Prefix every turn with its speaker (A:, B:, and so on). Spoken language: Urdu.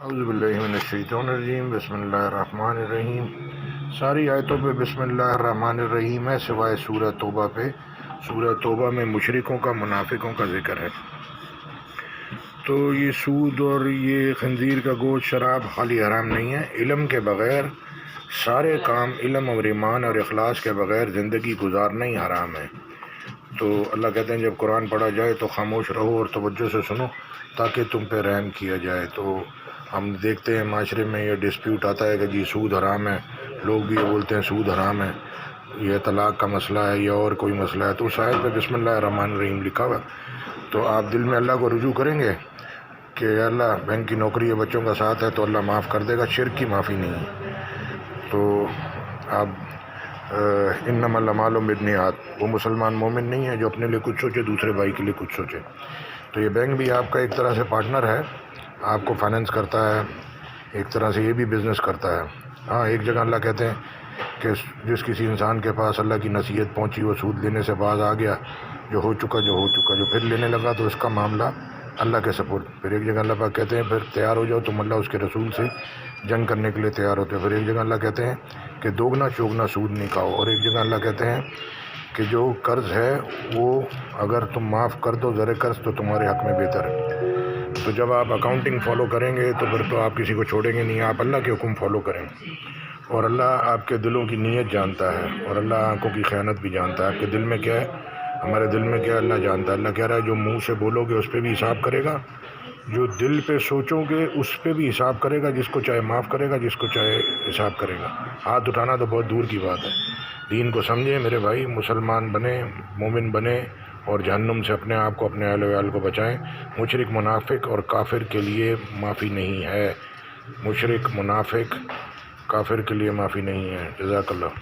A: اعوذ باللہ من الشیطان الرجیم بسم اللہ الرحمن الرحیم۔ ساری آیتوں پہ بسم اللہ الرحمن الرحیم ہے سوائے سورہ توبہ پہ۔ سورہ توبہ میں مشرکوں کا، منافقوں کا ذکر ہے۔ تو یہ سود اور یہ خنزیر کا گوشت، شراب خالی حرام نہیں ہے، علم کے بغیر سارے کام، علم اور ایمان اور اخلاص کے بغیر زندگی گزارنا ہی حرام ہے۔ تو اللہ کہتے ہیں جب قرآن پڑھا جائے تو خاموش رہو اور توجہ سے سنو تاکہ تم پہ رحم کیا جائے۔ تو ہم دیکھتے ہیں معاشرے میں یہ ڈسپیوٹ آتا ہے کہ جی سود حرام ہے، لوگ بھی یہ بولتے ہیں سود حرام ہے، یہ طلاق کا مسئلہ ہے یا اور کوئی مسئلہ ہے۔ تو اس آیت پہ بسم اللہ الرحمن الرحیم لکھا ہوا، تو آپ دل میں اللہ کو رجوع کریں گے کہ اللہ بہن کی نوکری ہے، بچوں کا ساتھ ہے تو اللہ معاف کر دے گا، شرک کی معافی نہیں ہے۔ تو آپ انما الاعمال بالنیات، وہ مسلمان مومن نہیں ہے جو اپنے لیے کچھ سوچے دوسرے بھائی کے لیے کچھ سوچے۔ تو یہ بینک بھی آپ کا ایک طرح سے پارٹنر ہے، آپ کو فائننس کرتا ہے، ایک طرح سے یہ بھی بزنس کرتا ہے۔ ہاں، ایک جگہ اللہ کہتے ہیں کہ جس کسی انسان کے پاس اللہ کی نصیحت پہنچی وہ سود لینے سے باز آ گیا، جو ہو چکا جو پھر لینے لگا تو اس کا معاملہ اللہ کے سپرد۔ پھر ایک جگہ اللہ پاک کہتے ہیں پھر تیار ہو جاؤ تم اللہ اس کے رسول سے جنگ کرنے کے لیے تیار ہوتے ہو۔ پھر ایک جگہ اللہ کہتے ہیں کہ دوگنا چوگنا سود نہیں کھاؤ، اور ایک جگہ اللہ کہتے ہیں کہ جو قرض ہے وہ اگر تم معاف کر دو زر قرض تو تمہارے حق میں بہتر ہے۔ تو جب آپ اکاؤنٹنگ فالو کریں گے تو پھر تو آپ کسی کو چھوڑیں گے نہیں، آپ اللہ کے حکم فالو کریں، اور اللہ آپ کے دلوں کی نیت جانتا ہے، اور اللہ آنکھوں کی خیانت بھی جانتا ہے۔ آپ کے دل میں کیا ہے، ہمارے دل میں کیا ہے، اللہ جانتا ہے۔ اللہ کہہ رہا ہے جو منہ سے بولو گے اس پہ بھی حساب کرے گا، جو دل پہ سوچو گے اس پہ بھی حساب کرے گا، جس کو چاہے معاف کرے گا، جس کو چاہے حساب کرے گا۔ ہاتھ اٹھانا تو بہت دور کی بات ہے۔ دین کو سمجھیں میرے بھائی، مسلمان بنے، مومن بنے، اور جہنم سے اپنے آپ کو، اپنے اہل ویال کو بچائیں۔ مشرک، منافق اور کافر کے لیے معافی نہیں ہے، مشرک، منافق، کافر کے لیے معافی نہیں ہے۔ جزاک اللہ۔